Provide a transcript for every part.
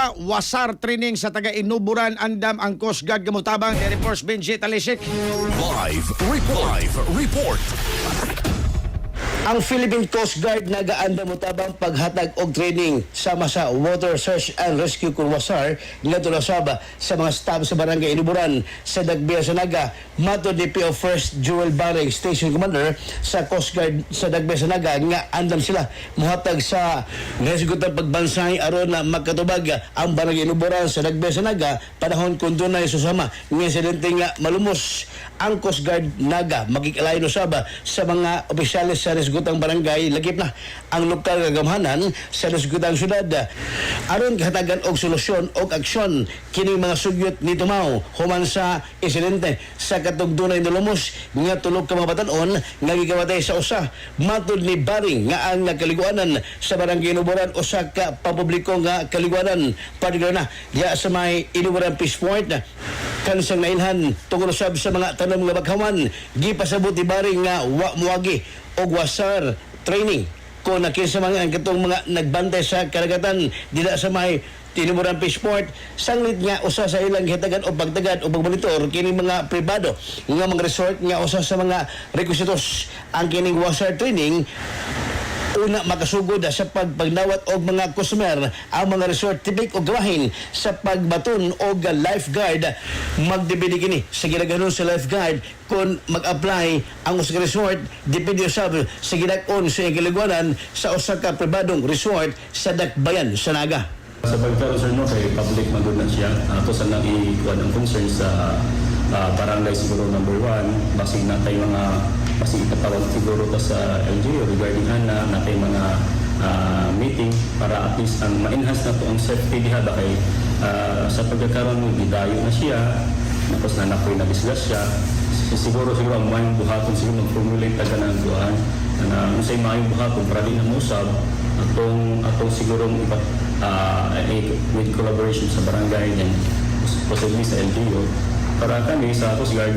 Wasar training sa taga Inuburan andam ang Coast Guard gamutabang ni Force Benji Talisik. Live report. Ang Philippine Coast Guard nagaanda mo tabang paghatag og training sama sa Water Search and Rescue Kurwasar ngadto Saba sa mga staff sa barangay Inuburan sa Dagbiya sa Naga. Matod ni PO First Jewel Bareng Station Commander sa Coast Guard sa Dagbiya sa Naga nga andam sila muhatag sa resgutang pagbansay aron na makatubag ang barangay Inuburan sa Dagbiya sa Naga panahon kung dunay susama ng insidente nga malumos ang Coast Guard Naga magikalayo Saba sa mga opisyalis sa resgutang barangay lagip na ang lokal gagamhanan sa resgutang syudad aron kahatagan og solusyon og aksyon kini mga sugyot ni Tumaw human sa insidente sa katugdunay nalumos nga tulog ka mga batan-on nga gigawatay sa usa matud ni Baring nga ang kaliguanan sa barangay Inuburan usa ka pampubliko nga kaliguanan particular na diya sa may Inuburan Peace Point kansang nailhan tungod sa mga tanom nga baghaman gipasabot ni Baring nga wa muagi og wasar training kung nakisa mga katong mga nagbantay sa karagatan dila sa may Inuburan Peace Port sanglit nga usa sa ilang gihatagan o pagtagad o pagmonitor kini mga pribado nga mga resort nga usa sa mga requisitos ang kining wasar training una makasugod sa pagpagnawat og mga customer ang mga resort tibik og gawahin sa pagbaton og lifeguard magdepende kini sa ginaganon sa lifeguard kung mag-apply ang usa ka resort depende sa gidak-on sa kaliguanan sa usa ka pribadong resort sa Dakbayan sa Naga. Sa pagkaro sir no kay public magud na siya ato sa nang ikuan ang concern sa barangay siguro number 1 basig na tay mga basig katawag siguro ta sa LGU regarding na tay mga meeting para at least ang ma-enhance na to ang safety diha ba kay sa pagkakaroon ng bidayo na siya tapos na napoy na discuss siya siguro ang mayong buhaton siguro mag-formulate taga ng duan na unsay mayong buhaton para di na musab atong siguro with collaboration sa barangay and possibly sa LGU para kami sa Coast Guard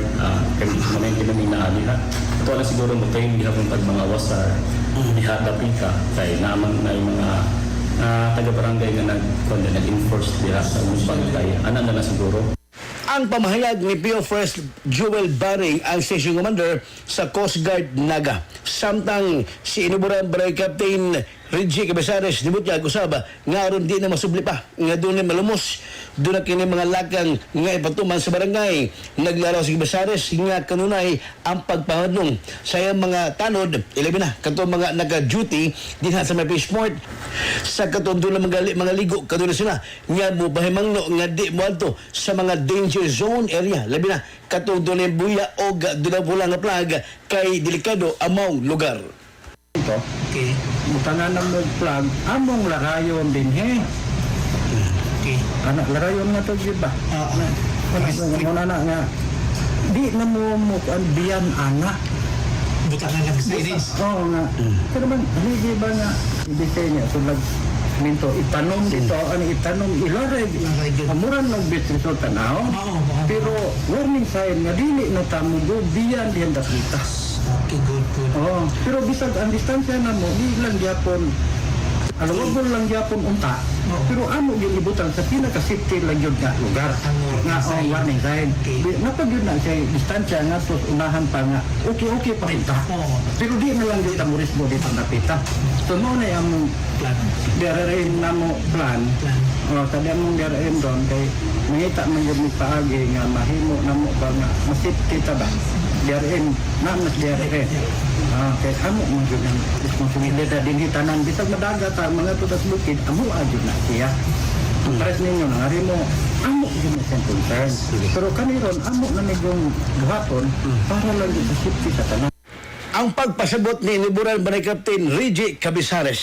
kami namin inaali ha ito na siguro magkain diha kung pag mga wasar diha dapika kay naman na yung mga taga-barangay na nag-enforce diha sa barangay ana na siguro. Ang pamahayag ni PO First Jewel Bareng ang Station Commander sa Coast Guard Naga. Samtang si Inuburan Barangay Captain Reggie Cabesares nibutyag usaba nga aron di na masubli pa nga doon na malumos doon na kini mga lakang nga ipatuman sa barangay naglaraw si Cabesares nga kanunay ang pagpahadlong sa iyang mga tanod ilabi na kato mga naka-duty dinha sa may Peace Port sa katon doon na mga ligo kato na sila nga mubahimangno nga di moadto sa mga danger zone area labi na kato doon na buya o doon na pula nga plag kay delikado among lugar. Ito, okay. Mutangan ng mag-plug, among larayon din, he. Okay. Anak, larayon nga to, diba? Muna na nga, di na mo ang biyan, anak. Butangan lang sa iris. Oo nga. Pero man, hindi ba nga, i-design niya, so minto, itanong dito, itanong, ilaray, amuran lang bitri so tanaw. Pero, warning sign nga, dili na tamo, biyan, diyan dakitas. Okay, good. Oh, pero bisag ang distansya na mo, di lang gyapon. Wag lang gyapon unta. Pero amo yung ibutan sa pinaka-safety lang yun nga lugar. Nga warning sign. Napag yun na siya distansya nga tos unahan pa nga. Okay pa unta. Pero di na lang yun tamuris mo dito napita. So mo na yung plan. Diarain na mo plan. Tadi among diarain doon kay mangita man yun paagi nga mahimo na mo ba nga masafety ta ba? Diarain na mas diarain. Kaya amo man yun ang responsibilidad din hitanan. Bisag madagat mga tutas bukid, amo adyo na siya. Ang pares ninyo na nga mo, amo yun na siyang concern. Pero kaniron, amo na nigong buhaton para lang yun sa safety sa tanan. Ang pagpasabot ni Inuburan Barangay Captain Reggie Cabesares.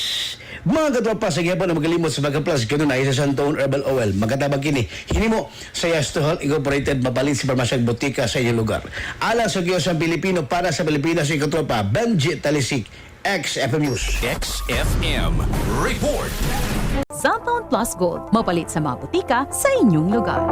Mga katropa sa gyapon na magalimot sa Bagaplas kanunay sa Santon Herbal Oil. Magkatabag kini hinimo sa Yastohol Incorporated mapalit sa parmasyang botika sa inyong lugar. Alang sa Diyos ang Pilipino para sa Pilipinas sa katropa Benji Talisik, XFM News. XFM report. Santon Plus Gold, mapalit sa mga butika sa inyong lugar.